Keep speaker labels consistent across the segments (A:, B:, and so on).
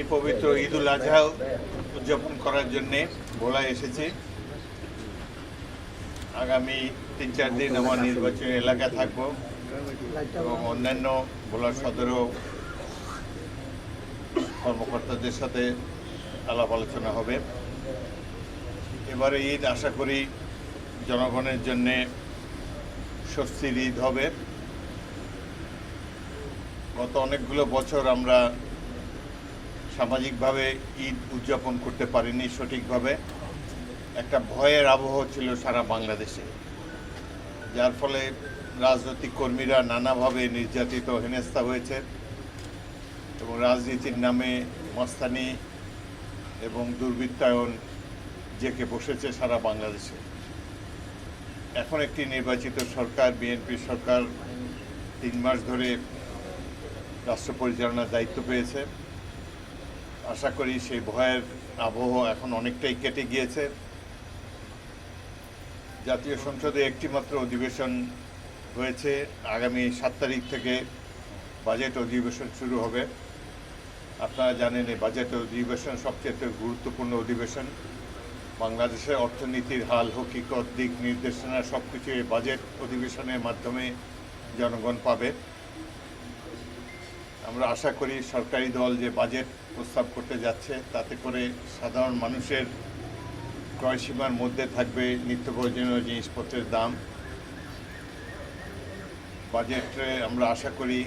A: এই পবিত্র ঈদ উল আজহা উদযাপন করার জন্যে ভোলায় এসেছি। আগামী ৩-৪ দিন আমার নির্বাচনী এলাকা থাকব এবং অন্যান্য ভোলার সদরও কর্মকর্তাদের সাথে আলাপ আলোচনা হবে। এবারে ঈদ আশা করি জনগণের জন্যে স্বস্তির ঈদ হবে। গত অনেকগুলো বছর আমরা সামাজিকভাবে ঈদ উদযাপন করতে পারিনি সঠিকভাবে। একটা ভয়ের আবহ ছিল সারা বাংলাদেশে, যার ফলে রাজনৈতিক কর্মীরা নানাভাবে নির্যাতিত হেনস্থা হয়েছে এবং রাজনীতির নামে মাস্তানি এবং দুর্বৃত্তায়ন জেঁকে বসেছে সারা বাংলাদেশে। এখন একটি নির্বাচিত সরকার, বিএনপি সরকার 3 মাস ধরে রাষ্ট্র পরিচালনার দায়িত্ব পেয়েছে। আশা করি সেই ভয়ের আবহ এখন অনেকটাই কেটে গিয়েছে। জাতীয় সংসদে একটি মাত্র অধিবেশন হয়েছে। আগামী 7 তারিখ থেকে বাজেট অধিবেশন শুরু হবে। আপনারা জানেন এই বাজেট অধিবেশন সবচেয়ে গুরুত্বপূর্ণ অধিবেশন। বাংলাদেশের অর্থনীতির হাল হকিকত, দিক নির্দেশনা সব কিছু এই বাজেট অধিবেশনের মাধ্যমে জনগণ পাবে। আমরা আশা করি সরকারি দল যে বাজেট প্রস্তাব করতে যাচ্ছে তাতে করে সাধারণ মানুষের ক্রয়সীমার মধ্যে থাকবে নিত্য প্রয়োজনীয় জিনিসপত্রের দাম। বাজেটে আমরা আশা করি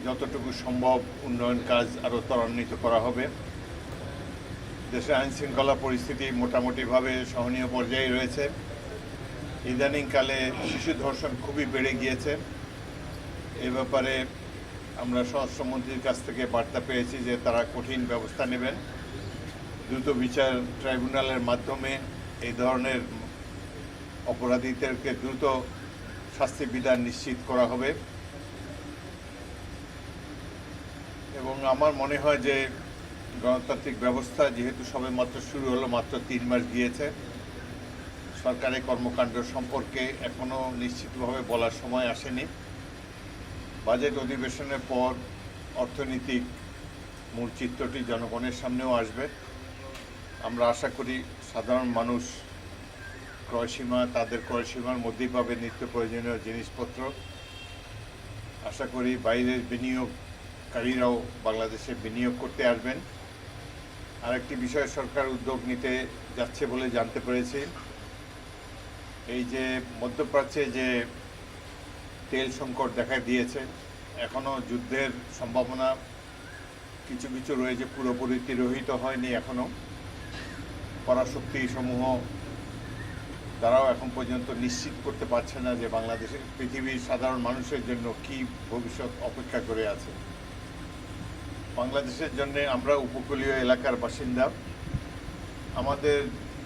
A: যতটুকু সম্ভব উন্নয়ন কাজ আরও ত্বরান্বিত করা হবে। দেশে আইনশৃঙ্খলা পরিস্থিতি মোটামুটিভাবে সহনীয় পর্যায়ে রয়েছে। ইদানিংকালে শিশু ধর্ষণ খুবই বেড়ে গিয়েছে। এ ব্যাপারে আমরা স্বরাষ্ট্রমন্ত্রীর কাছ থেকে বার্তা পেয়েছি যে তারা কঠিন ব্যবস্থা নেবেন। দ্রুত বিচার ট্রাইব্যুনালের মাধ্যমে এই ধরনের অপরাধীদেরকে দ্রুত শাস্তি বিধান নিশ্চিত করা হবে। এবং আমার মনে হয় যে গণতান্ত্রিক ব্যবস্থা যেহেতু সবেমাত্র শুরু হলো, মাত্র 3 মাস গিয়েছে, সরকারের কর্মকাণ্ড সম্পর্কে এখনও নিশ্চিতভাবে বলার সময় আসেনি। বাজেট অধিবেশনের পর অর্থনৈতিক মূল চিত্রটি জনগণের সামনেও আসবে। আমরা আশা করি সাধারণ মানুষ তাদের ক্রয়সীমার মধ্যেই পাবে নিত্য প্রয়োজনীয় জিনিসপত্র। আশা করি বাইরের বিনিয়োগকারীরাও বাংলাদেশে বিনিয়োগ করতে আসবেন। আরেকটি বিষয় সরকার উদ্যোগ নিতে যাচ্ছে বলে জানতে পেরেছি। এই যে মধ্যপ্রাচ্যে যে তেল সংকট দেখা দিয়েছে, এখনও যুদ্ধের সম্ভাবনা কিছু কিছু রয়েছে, পুরোপুরি তিরোহিত হয়নি এখনও। পরাশক্তি সমূহ তারাও এখন পর্যন্ত নিশ্চিত করতে পারছে না যে বাংলাদেশের পৃথিবীর সাধারণ মানুষের জন্য কি ভবিষ্যৎ অপেক্ষা করে আছে। বাংলাদেশের জন্য আমরা উপকূলীয় এলাকার বাসিন্দা। আমাদের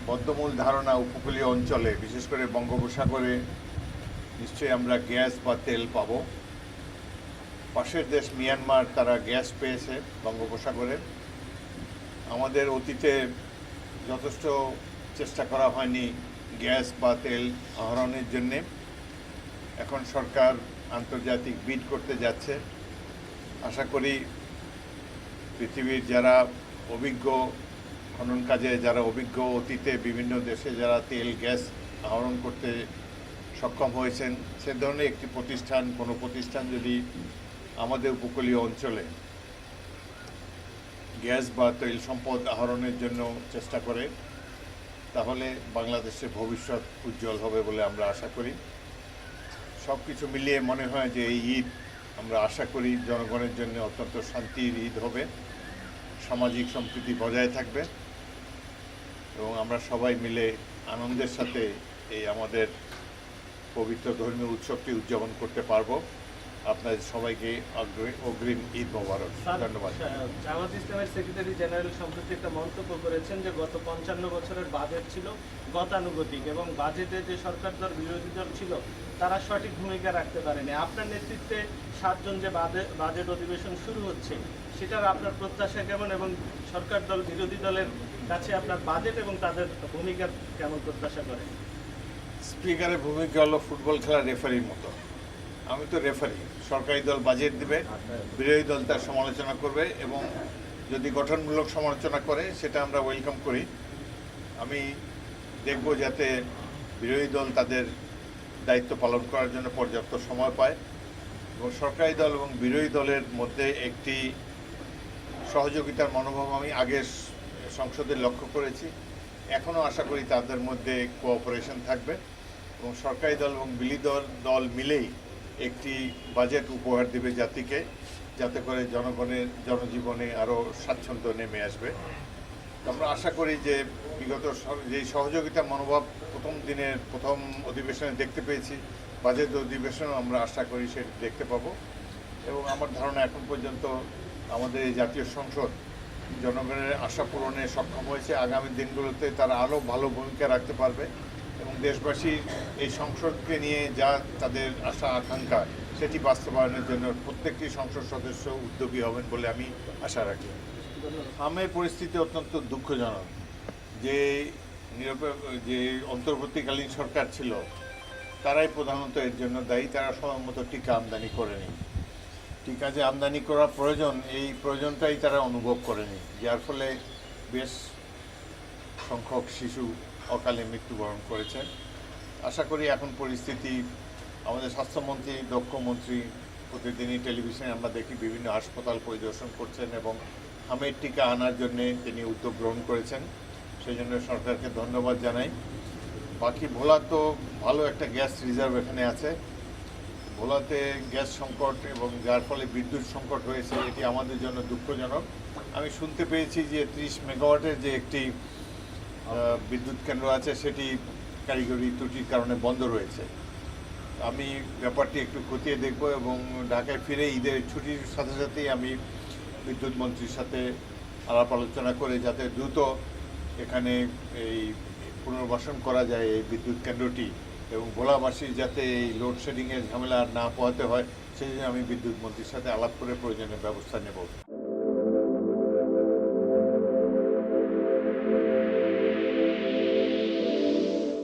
A: বদ্ধমূল ধারণা উপকূলীয় অঞ্চলে, বিশেষ করে বঙ্গোপসাগরে নিশ্চয়ই আমরা গ্যাস বা তেল পাবো। পাশের দেশ মিয়ানমার, তারা গ্যাস পেয়েছে বঙ্গোপসাগরে। আমাদের অতীতে যথেষ্ট চেষ্টা করা হয়নি গ্যাস বা তেল আহরণের জন্যে। এখন সরকার আন্তর্জাতিক বিড করতে যাচ্ছে। আশা করি পৃথিবীর যারা অভিজ্ঞ খনন কাজে, যারা অভিজ্ঞ, অতীতে বিভিন্ন দেশে যারা তেল গ্যাস আহরণ করতে সক্ষম হয়েছেন, সে ধরনের একটি প্রতিষ্ঠান, কোনো প্রতিষ্ঠান যদি আমাদের উপকূলীয় অঞ্চলে গ্যাস বা তেল সম্পদ আহরণের জন্য চেষ্টা করে, তাহলে বাংলাদেশের ভবিষ্যৎ উজ্জ্বল হবে বলে আমরা আশা করি। সব কিছু মিলিয়ে মনে হয় যে এই ঈদ আমরা আশা করি জনগণের জন্য অত্যন্ত শান্তির ঈদ হবে, সামাজিক সম্প্রীতি বজায় থাকবে এবং আমরা সবাই মিলে আনন্দের সাথে এই আমাদের পবিত্র ধর্মীয় উৎসবটি উদযাপন করতে পারবো। আপনাদের সবাইকে অগ্রিম ঈদ মোবারক। ধন্যবাদ।
B: জামাত ইসলামের সেক্রেটারি জেনারেল সম্প্রতি একটা মন্তব্য করেছেন যে গত 55 বছরের বাজেট ছিল গতানুগতিক এবং বাজেটে যে সরকার দল বিরোধী দল ছিল তারা সঠিক ভূমিকা রাখতে পারেনি। আপনার নেতৃত্বে 7 জন যে বাজেট অধিবেশন শুরু হচ্ছে, সেটার আপনার প্রত্যাশা কেমন এবং সরকার দল বিরোধী দলের কাছে আপনার বাজেট এবং তাদের ভূমিকা কেমন প্রত্যাশা করেন?
A: স্পিকারের ভূমিকা হলো ফুটবল খেলার রেফারির মতো। আমি তো রেফারি। সরকারি দল বাজেট দেবে, বিরোধী দল তার সমালোচনা করবে এবং যদি গঠনমূলক সমালোচনা করে সেটা আমরা ওয়েলকাম করি। আমি দেখব যাতে বিরোধী দল তাদের দায়িত্ব পালন করার জন্য পর্যাপ্ত সময় পায় এবং সরকারি দল এবং বিরোধী দলের মধ্যে একটি সহযোগিতার মনোভাব আমি আগে সংসদে লক্ষ্য করেছি। এখনও আশা করি তাদের মধ্যে কোঅপারেশন থাকবে এবং সরকারি দল এবং বিরোধী দল মিলেই একটি বাজেট উপহার দেবে জাতিকে, যাতে করে জনগণের জনজীবনে আরও স্বাচ্ছন্দ্য নেমে আসবে। আমরা আশা করি যে বিগত যে সহযোগিতার মনোভাব প্রথম অধিবেশনে দেখতে পেয়েছি, বাজেট অধিবেশনেও আমরা আশা করি সেটা দেখতে পাবো। এবং আমার ধারণা এখন পর্যন্ত আমাদের এই জাতীয় সংসদ জনগণের আশা পূরণে সক্ষম হয়েছে। আগামী দিনগুলোতে তারা আরও ভালো ভূমিকা রাখতে পারবে এবং দেশবাসী এই সংসদকে নিয়ে যা তাদের আশা আকাঙ্ক্ষা সেটি বাস্তবায়নের জন্য প্রত্যেকটি সংসদ সদস্য উদ্যোগী হবেন বলে আমি আশা রাখি। আমের পরিস্থিতি অত্যন্ত দুঃখজনক। যে যে অন্তর্বর্তীকালীন সরকার ছিল তারাই প্রধানত এর জন্য দায়ী। তারা সময়মত টিকা আমদানি করেনি। টিকা যে আমদানি করা প্রয়োজন, এই প্রয়োজনটাই তারা অনুভব করেনি, যার ফলে বেশ সংখ্যক শিশু অকালে মৃত্যুবরণ করেছেন। আশা করি এখন পরিস্থিতি, আমাদের স্বাস্থ্যমন্ত্রী দক্ষ মন্ত্রী প্রতিদিনই টেলিভিশনে আমরা দেখি বিভিন্ন হাসপাতাল পরিদর্শন করছেন এবং আমের টিকা আনার জন্যে তিনি উদ্যোগ গ্রহণ করেছেন, সেই জন্য সরকারকে ধন্যবাদ জানাই। বাকি ভোলা তো ভালো একটা গ্যাস রিজার্ভ এখানে আছে। ভোলাতে গ্যাস সংকট এবং যার ফলে বিদ্যুৎ সংকট হয়েছে, এটি আমাদের জন্য দুঃখজনক। আমি শুনতে পেয়েছি যে 30 মেগাওয়াটের যে একটি বিদ্যুৎ কেন্দ্র আছে সেটি কারিগরি ত্রুটির কারণে বন্ধ রয়েছে। আমি ব্যাপারটি একটু খতিয়ে দেখব এবং ঢাকায় ফিরে ঈদের ছুটির সাথে সাথেই আমি বিদ্যুৎ মন্ত্রীর সাথে আলাপ আলোচনা করে যাতে দ্রুত এখানে এই পুনর্বাসন করা যায় এই বিদ্যুৎ কেন্দ্রটি এবং ভোলাবাসীর যাতে এই লোডশেডিংয়ের ঝামেলা আর না পোহাতে হয়, সেই জন্য আমি বিদ্যুৎ মন্ত্রীর সাথে আলাপ করে প্রয়োজনীয় ব্যবস্থা নেব।